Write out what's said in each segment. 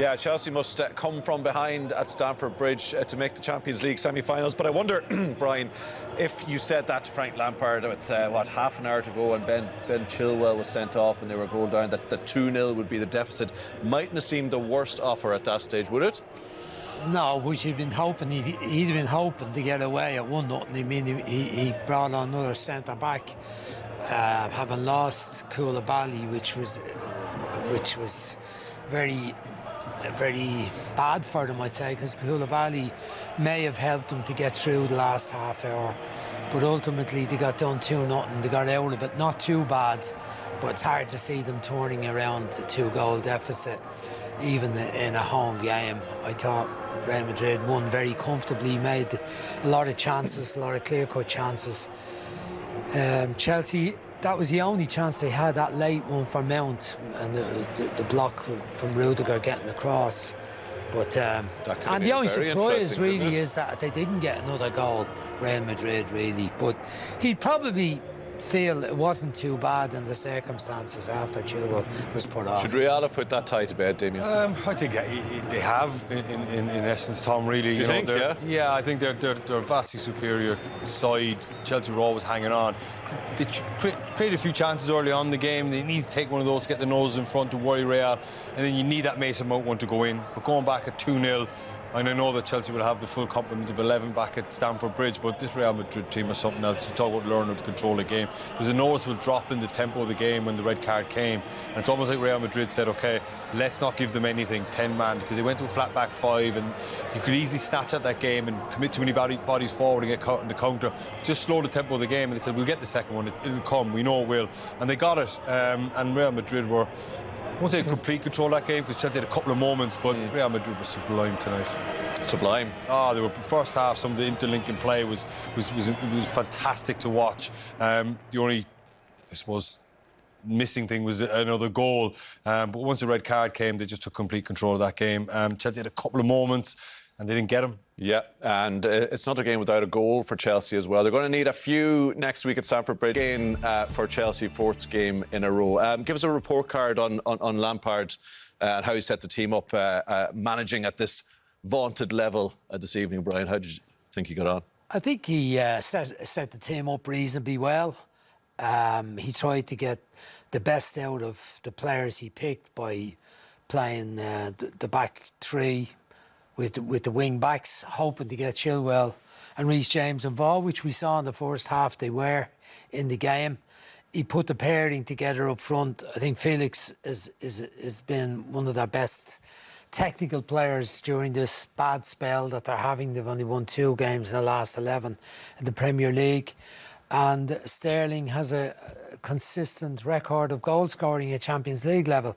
Yeah, Chelsea must come from behind at Stamford Bridge to make the Champions League semi-finals. But I wonder, Brian, if you said that to Frank Lampard with, half an hour to go and Ben Chilwell was sent off and they were a goal down, that the 2-0 would be the deficit, mightn't have seemed the worst offer at that stage, would it? No, which he'd been hoping he'd been hoping to get away at 1-0. I mean, he brought on another centre back, having lost Koulibaly, which was very bad for them, I'd say, because Koulibaly may have helped them to get through the last half hour, but ultimately they got done 2-0. They got out of it, not too bad, but it's hard to see them turning around the 2-goal deficit, even in a home game. I thought Real Madrid won very comfortably, made a lot of chances, a lot of clear-cut chances. Chelsea, that was the only chance they had, that late one for Mount and the block from Rudiger getting across. But and the only surprise really is that they didn't get another goal, Real Madrid, really. But he'd probably feel it wasn't too bad in the circumstances after Chilwell was put off. Should Real have put that tie to bed, Damien? I think they have, in essence, Tom, really. Do you think, yeah? Yeah, I think they're a vastly superior side. Chelsea were always hanging on. They created a few chances early on in the game. They need to take one of those to get the nose in front to worry Real, and then you need that Mason Mount one to go in. But going back at 2-0, and I know that Chelsea will have the full complement of 11 back at Stamford Bridge, but this Real Madrid team is something else. You talk about learning to control the game. There was a noticeable drop in the tempo of the game when the red card came, and it's almost like Real Madrid said, OK, let's not give them anything, 10-man, because they went to a flat back 5, and you could easily snatch at that game and commit too many bodies forward and get caught in the counter. Just slow the tempo of the game, and they said, we'll get the second one, it'll come, we know it will. And they got it, and Real Madrid were, I won't say complete control of that game, because Chelsea had a couple of moments, but Real Madrid was sublime tonight. Sublime. They were first half. Some of the interlinking play was fantastic to watch. The only, I suppose, missing thing was another goal. But once the red card came, they just took complete control of that game. Chelsea had a couple of moments, and they didn't get them. Yeah, and it's another game without a goal for Chelsea as well. They're going to need a few next week at Stamford Bridge again for Chelsea, fourth game in a row. Give us a report card on Lampard and how he set the team up, managing at this vaunted level this evening. Brian, how did you think he got on? I think he set the team up reasonably well. He tried to get the best out of the players he picked by playing the back three with the wing backs, hoping to get Chilwell and Reece James involved, which we saw in the first half they were in the game. He put the pairing together up front. I think Felix has been one of their best technical players during this bad spell that they're having. They've only won 2 games in the last 11 in the Premier League. And Sterling has a consistent record of goal scoring at Champions League level.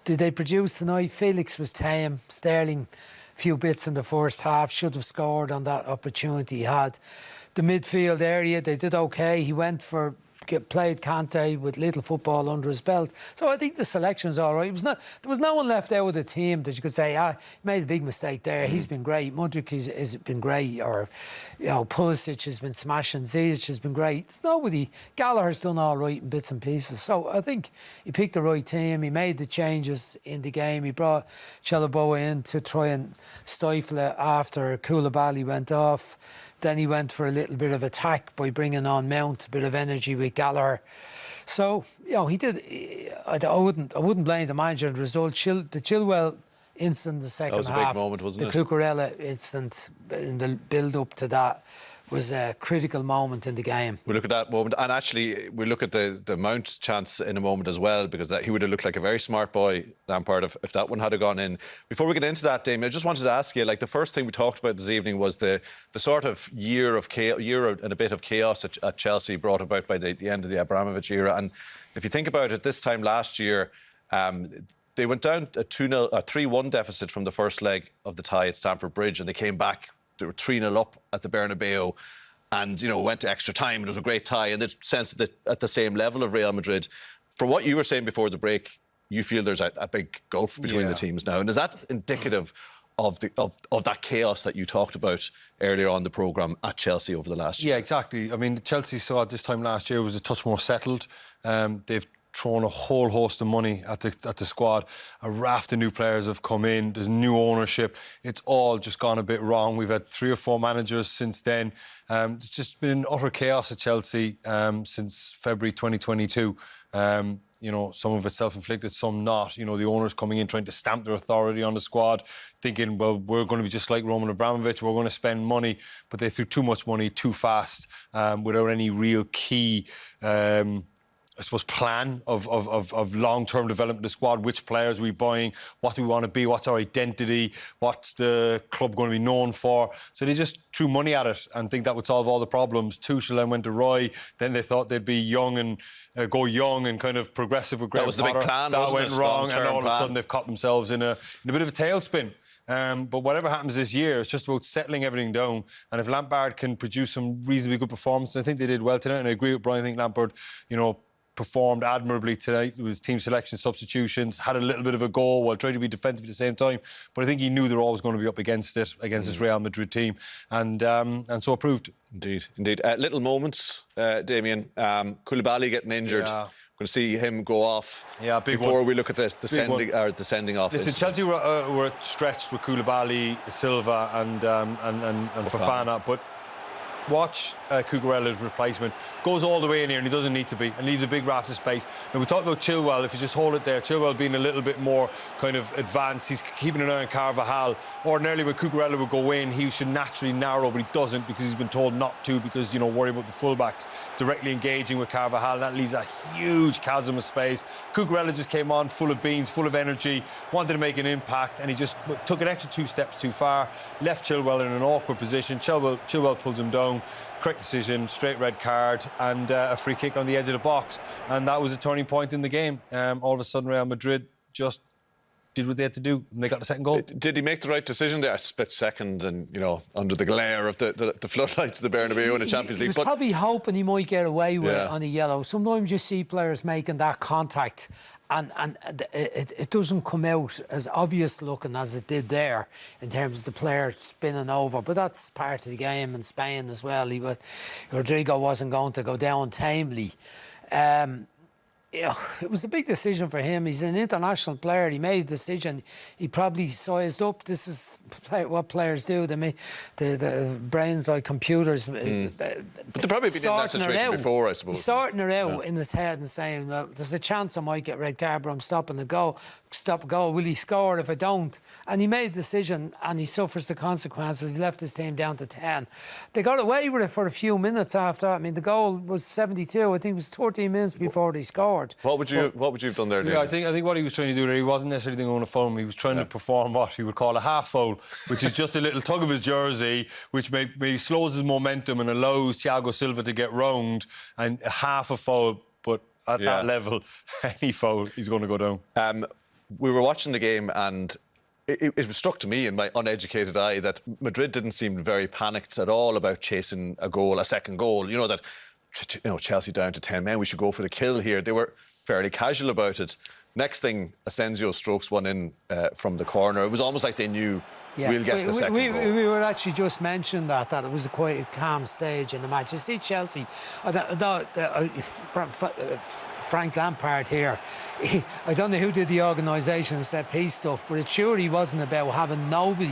Did they produce tonight? Felix was tame. Sterling, few bits in the first half, should have scored on that opportunity he had. The midfield area, they did okay. He went for played Kante with little football under his belt. So I think the selection's all right. There was no one left out of the team that you could say, he made a big mistake there. He's been great. Modric has been great. Or, Pulisic has been smashing. Ziyech has been great. There's nobody. Gallagher's done all right in bits and pieces. So I think he picked the right team. He made the changes in the game. He brought Chalaboa in to try and stifle it after Koulibaly went off. Then he went for a little bit of attack by bringing on Mount, a bit of energy with Gallagher. So, he did. I wouldn't blame the manager on the result. The Chilwell incident in the second half. That was a big moment, wasn't it? The Cucurella incident in the build-up to that was a critical moment in the game. We look at that moment, and actually we look at the Mount chance in a moment as well, because he would have looked like a very smart boy, Lampard, if that one had gone in. Before we get into that, Damien, I just wanted to ask you, the first thing we talked about this evening was the sort of year and a bit of chaos at Chelsea brought about by the end of the Abramovich era. And if you think about it, this time last year, they went down a 3-1 deficit from the first leg of the tie at Stamford Bridge, and they came back. They were 3-0 up at the Bernabeu and, went to extra time. It was a great tie, and the sense that at the same level of Real Madrid. For what you were saying before the break, you feel there's a big gulf between the teams now. And is that indicative of that chaos that you talked about earlier on the programme at Chelsea over the last year? Yeah, exactly. I mean, Chelsea saw at this time last year was a touch more settled. They've thrown a whole host of money at the squad. A raft of new players have come in. There's new ownership. It's all just gone a bit wrong. We've had 3 or 4 managers since then. It's just been utter chaos at Chelsea since February 2022. You know, some of it self-inflicted, some not. You know, the owners coming in trying to stamp their authority on the squad, thinking, well, we're going to be just like Roman Abramovich, we're going to spend money. But they threw too much money too fast without any real key I suppose, plan of long-term development of the squad. Which players are we buying? What do we want to be? What's our identity? What's the club going to be known for? So they just threw money at it and think that would solve all the problems. Tuchel then went to Roy. Then they thought they'd be young and go young and kind of progressive with Graham That was the big plan, That went wrong, and all of a plan. sudden they've caught themselves in a bit of a tailspin. But whatever happens this year, it's just about settling everything down. And if Lampard can produce some reasonably good performances, I think they did well tonight. And I agree with Brian. I think Lampard, you know, performed admirably tonight with his team selection, substitutions, had a little bit of a goal while trying to be defensive at the same time. But I think he knew they were always going to be up against it, against this Real Madrid team. And so it proved. Indeed. Little moments, Damien. Koulibaly getting injured. Yeah. Going to see him go off. Yeah, big before one. we look at the sending off. Listen, Chelsea were stretched with Koulibaly, Silva and Fofana, but watch Cucurella's replacement. Goes all the way in here and he doesn't need to be, and leaves a big raft of space. Now, we talked about Chilwell. If you just hold it there, Chilwell being a little bit more kind of advanced, he's keeping an eye on Carvajal. Ordinarily when Cucurella would go in, he should naturally narrow, but he doesn't because he's been told not to, because, you know, worry about the fullbacks directly engaging with Carvajal. That leaves a huge chasm of space. Cucurella just came on full of beans, full of energy, wanted to make an impact, and he just took an extra 2 steps too far, left Chilwell in an awkward position. Chilwell pulls him down. Correct decision, straight red card, and a free kick on the edge of the box. And that was a turning point in the game. All of a sudden, Real Madrid just did what they had to do, and they got the second goal. Did he make the right decision there? A split second, and, you know, under the glare of the floodlights of the Bernabeu in the Champions League. He was probably hoping he might get away with it on a yellow. Sometimes you see players making that contact, and it doesn't come out as obvious looking as it did there in terms of the player spinning over. But that's part of the game in Spain as well. Rodrigo wasn't going to go down tamely. Yeah, it was a big decision for him. He's an international player. He made a decision. He probably sized up. This is what players do. They make the brains like computers. But they've probably been in that situation before, I suppose. He's sorting it out in his head and saying, well, there's a chance I might get red card, but I'm stopping the goal. Stop goal. Will he score if I don't? And he made a decision, and he suffers the consequences. He left his team down to 10. They got away with it for a few minutes after. I mean, the goal was 72. I think it was 13 minutes before they scored. What would you have done there, David? Yeah, I think what he was trying to do there, he wasn't necessarily going to foul him. He was trying to perform what he would call a half foul, which is just a little tug of his jersey, which maybe slows his momentum and allows Thiago Silva to get round, and half a foul. But at that level, any foul, he's going to go down. We were watching the game, and it struck to me in my uneducated eye that Madrid didn't seem very panicked at all about chasing a second goal. You know, that, you know, Chelsea down to 10 men, we should go for the kill here. They were fairly casual about it. Next thing, Asensio strokes one in from the corner. It was almost like they knew we'll get the second goal. We were actually just mentioning that it was a quite calm stage in the match. You see Chelsea, Frank Lampard here, I don't know who did the organisation and set piece stuff, but it surely wasn't about having nobody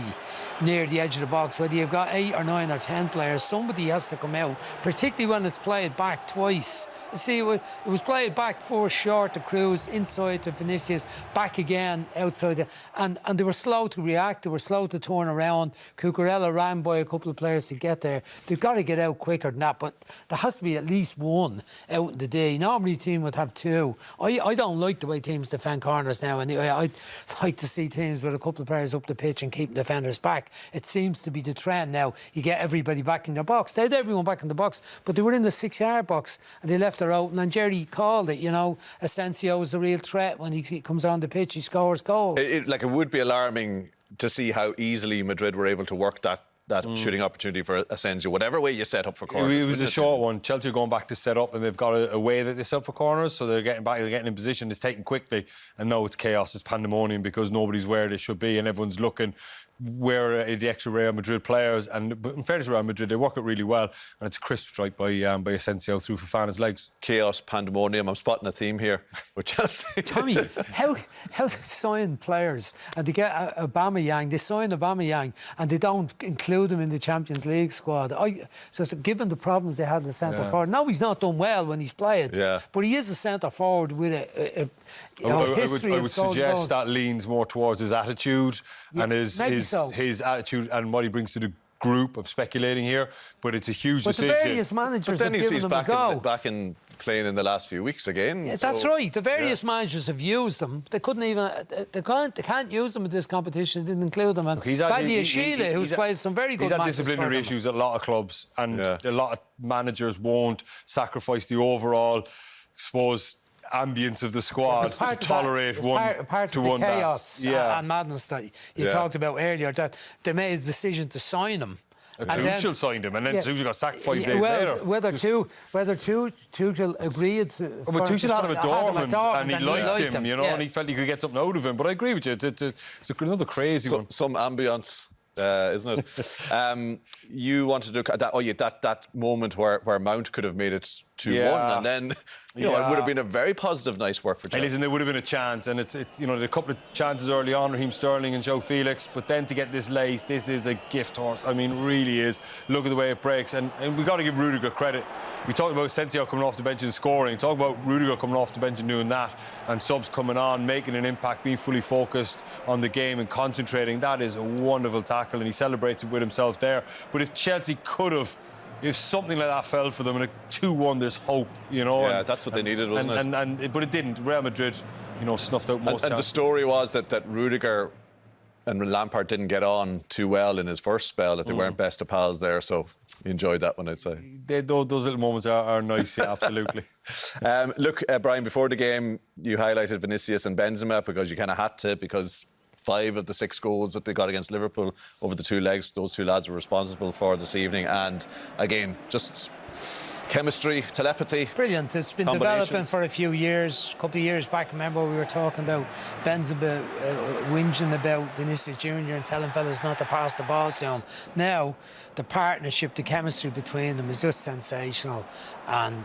near the edge of the box. Whether you've got 8 or 9 or 10 players, somebody has to come out, particularly when it's played back twice. You see, it was played back first short to Cruz, inside to Vinicius, back again outside. And they were slow to react, they were slow to turn around. Cucurella ran by a couple of players to get there. They've got to get out quicker than that, but there has to be at least one out in the day. Normally a team would have 2. I don't like the way teams defend corners now. Anyway, I'd like to see teams with a couple of players up the pitch and keeping defenders back. It seems to be the trend now. You get everybody back in their box. They had everyone back in the box, but they were in the 6-yard box and they left her open, and Jerry called it, you know. Asensio is the real threat. When he comes on the pitch, he scores goals. It would be alarming to see how easily Madrid were able to work that shooting opportunity for Asensio, whatever way you set up for corners. It was a short one. Chelsea are going back to set up, and they've got a way that they set up for corners, so they're getting back, they're getting in position, it's taken quickly, and now it's chaos, it's pandemonium, because nobody's where they should be and everyone's looking. wear the extra Real Madrid players, but in fairness to Real Madrid, they work it really well, and it's crisp strike by Asensio through Fofana's legs. Chaos, pandemonium. I'm spotting a theme here with Chelsea. Tommy, how they sign players and they get Aubameyang, they sign Aubameyang and they don't include him in the Champions League squad. Just given the problems they had in the centre forward, now he's not done well when he's played, but he is a centre forward with a history. I would suggest that leans more towards his attitude and his attitude and what he brings to the group. I'm speculating here, but it's a huge decision. The various managers have given him back a go. Back in playing in the last few weeks again. Yeah, that's right. The various managers have used them. They couldn't even. They can't use them in this competition. Didn't include them. And Badia Sheila, who's played some very good matches. He's had disciplinary issues at a lot of clubs, and a lot of managers won't sacrifice the overall, I suppose, ambience of the squad to tolerate part of the chaos and madness that you talked about earlier, that they made a decision to sign him. Tuchel signed him, and then Tuchel got sacked 5 days later. Whether Tuchel agreed to... Well, Tuchel had him at Dortmund, and he liked him, you know, and he felt he could get something out of him. But I agree with you, it's another crazy one. Some ambience. Isn't it? You wanted to look at that, that moment where Mount could have made it 2-1, and then it would have been a very positive night's work for Chelsea. And listen, there would have been a chance, and it's a couple of chances early on, Raheem Sterling and Joe Felix, but then to get this late, this is a gift horse. I mean, really is. Look at the way it breaks, and we've got to give Rudiger credit. We talked about Asensio coming off the bench and scoring. Talk about Rudiger coming off the bench and doing that, and subs coming on, making an impact, being fully focused on the game and concentrating. That is a wonderful tackle, and he celebrates it with himself there. But if Chelsea could have, if something like that fell for them in a 2-1, there's hope, you know. Yeah, that's what they needed, wasn't it? But it didn't. Real Madrid, snuffed out most. And the story was that Rudiger and Lampard didn't get on too well in his first spell, that they weren't best of pals there, so you enjoyed that one, I'd say. Those little moments are nice, yeah, absolutely. Look, Brian, before the game, you highlighted Vinicius and Benzema because you kind of had to, because 5 of the 6 goals that they got against Liverpool over the 2 legs, those 2 lads were responsible for this evening. And again, just chemistry, telepathy. Brilliant. It's been developing for a few years. A couple of years back, remember we were talking about Benzema whinging about Vinicius Jr. and telling fellas not to pass the ball to him. Now, the partnership, the chemistry between them is just sensational. And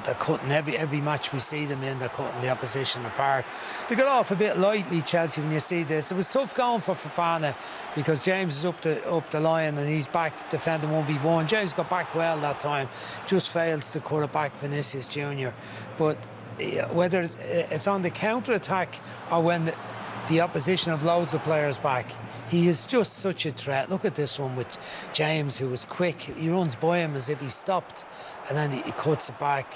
they're cutting every match we see them in, they're cutting the opposition apart. They got off a bit lightly, Chelsea, when you see this. It was tough going for Fofana because James is up the line and he's back defending 1v1. James got back well that time, just fails to cut it back Vinicius Jr. But whether it's on the counter-attack or when the opposition have loads of players back, he is just such a threat. Look at this one with James, who was quick. He runs by him as if he stopped, and then he cuts it back.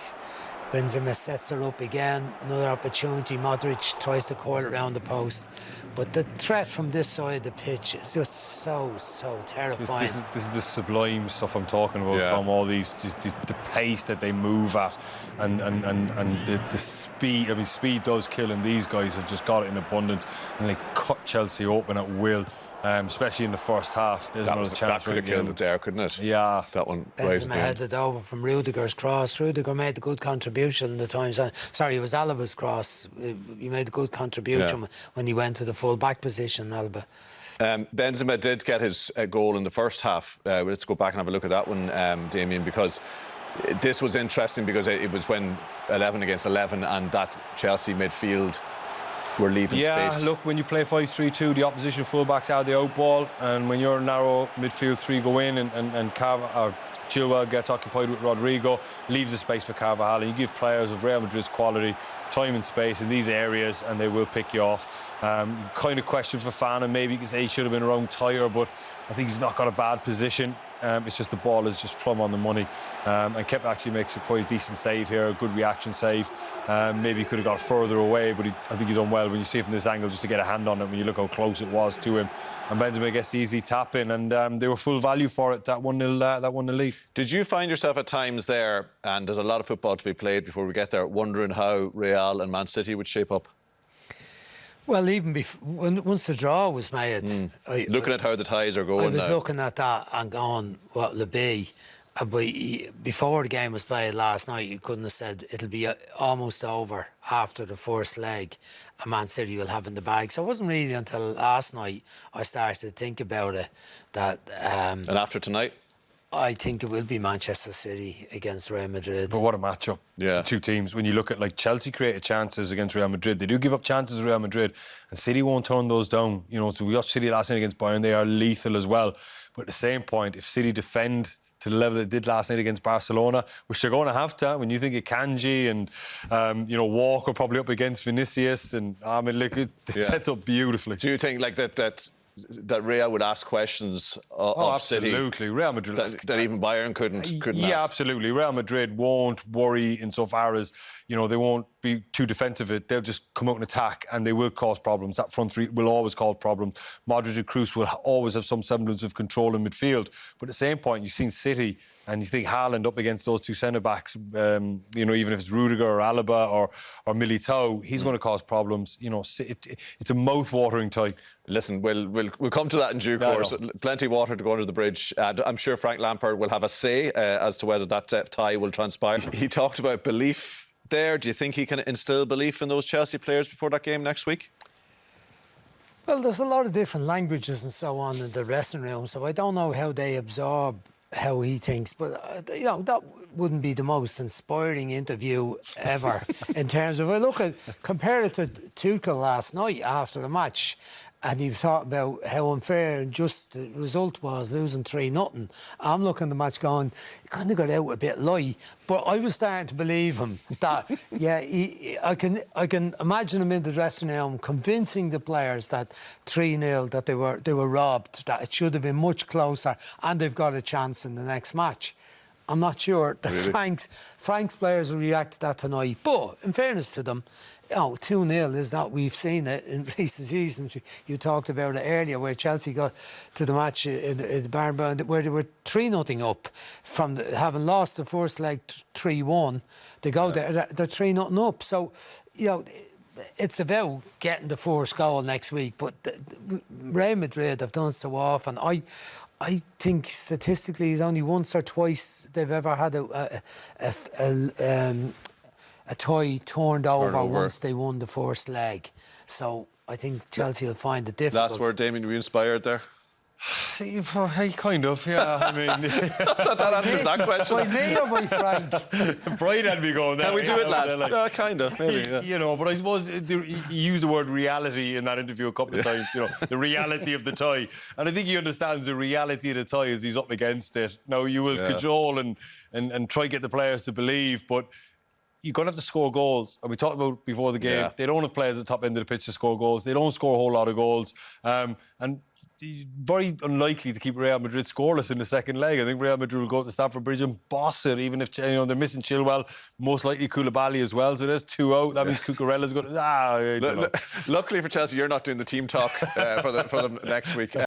Benzema sets her up again. Another opportunity. Modric tries to coil it around the post. But the threat from this side of the pitch is just so terrifying. This is the sublime stuff I'm talking about, Tom. All these, the pace that they move at, and the speed. I mean, speed does kill, and these guys have just got it in abundance, and they cut Chelsea open at will. Especially in the first half. There's another chance. That could have killed it there, couldn't it? Yeah. That one. Benzema headed over from Rudiger's cross. Rudiger made a good contribution in the times. Sorry, it was Alba's cross. He made a good contribution when he went to the full-back position, Alba. Benzema did get his goal in the first half. Let's go back and have a look at that one, Damien, because this was interesting because it was when 11 against 11 and that Chelsea midfield were leaving space. Yeah, look, when you play 5-3-2, the opposition full-backs out the out ball, and when your narrow midfield 3 go in and Chilwell gets occupied with Rodrigo, leaves the space for Carvajal, and you give players of Real Madrid's quality time and space in these areas and they will pick you off. Kind of question for Fofana, maybe you can say he should have been around tighter, but I think he's not got a bad position. It's just the ball is just plumb on the money. And Kepa actually makes a quite decent save here, a good reaction save. Maybe he could have got further away, but I think he's done well when you see it from this angle just to get a hand on it when you look how close it was to him. And Benzema gets the easy tap in, and they were full value for it, that 1-0 lead. Did you find yourself at times there, and there's a lot of football to be played before we get there, wondering how Real and Man City would shape up? Well, even once the draw was made... Looking at how the ties are going I was now. looking at that and going, what will it be? But before the game was played last night, you couldn't have said it'll be almost over after the first leg and Man City will have in the bag. So it wasn't really until last night I started to think about it that... and after tonight? I think it will be Manchester City against Real Madrid. But what a matchup. Yeah. The two teams. When you look at, like, Chelsea created chances against Real Madrid. They do give up chances to Real Madrid, and City won't turn those down. You know, so we watched City last night against Bayern. They are lethal as well. But at the same point, if City defend to the level they did last night against Barcelona, which they're going to have to, when you think of Kanji and, Walker probably up against Vinicius, and, it sets up beautifully. Do you think, like, that Real would ask questions of City? Absolutely. Real Madrid. That even Bayern couldn't Yeah, ask. absolutely. Real Madrid won't worry insofar as, they won't be too defensive. They'll just come out and attack, and they will cause problems. That front three will always cause problems. Modric and Kroos will always have some semblance of control in midfield. But at the same point, you've seen City, and you think Haaland up against those two centre-backs, even if it's Rudiger or Alaba or Militao, he's going to cause problems. It's a mouth-watering tie. Listen, we'll come to that in due course. Plenty of water to go under the bridge. I'm sure Frank Lampard will have a say as to whether that tie will transpire. He talked about belief there. Do you think he can instill belief in those Chelsea players before that game next week? Well, there's a lot of different languages and so on in the dressing room, so I don't know how they absorb how he thinks, but that wouldn't be the most inspiring interview ever in terms of, compare it to Tuchel last night after the match, and he was talking about how unfair and just the result was, losing 3-0. I'm looking at the match going, he kind of got out a bit light, but I was starting to believe him that, I can imagine him in the dressing room convincing the players that 3-0, that they were robbed, that it should have been much closer, and they've got a chance in the next match. I'm not sure that really? Frank's players will react to that tonight. But in fairness to them, 2-0 is not. We've seen it in recent seasons. You talked about it earlier, where Chelsea got to the match in the Bernabeu, where they were 3-0 up from having lost the first leg 3-1. They go there, they're 3-0 up. So, it's about getting the first goal next week. But Real Madrid have done so often. I think statistically, it's only once or twice they've ever had a tie turned over once they won the first leg. So I think Chelsea will find it difficult. Last word, Damien, were you inspired there? Kind of, yeah. I mean, that answers that question. By me or by Frank? Brian had me going there. Can we do it, lad? Kind of, maybe. Yeah. But I suppose he used the word reality in that interview a couple of times. The reality of the tie, and I think he understands the reality of the tie as he's up against it. Now you will cajole and try to get the players to believe, but you're going to have to score goals. And we talked about before the game, they don't have players at the top end of the pitch to score goals. They don't score a whole lot of goals, and very unlikely to keep Real Madrid scoreless in the second leg. I think Real Madrid will go up to Stamford Bridge and boss it, even if they're missing Chilwell, most likely Koulibaly as well. So there's 2 out. That means Cucurella's going to... Luckily for Chelsea, you're not doing the team talk for the next week.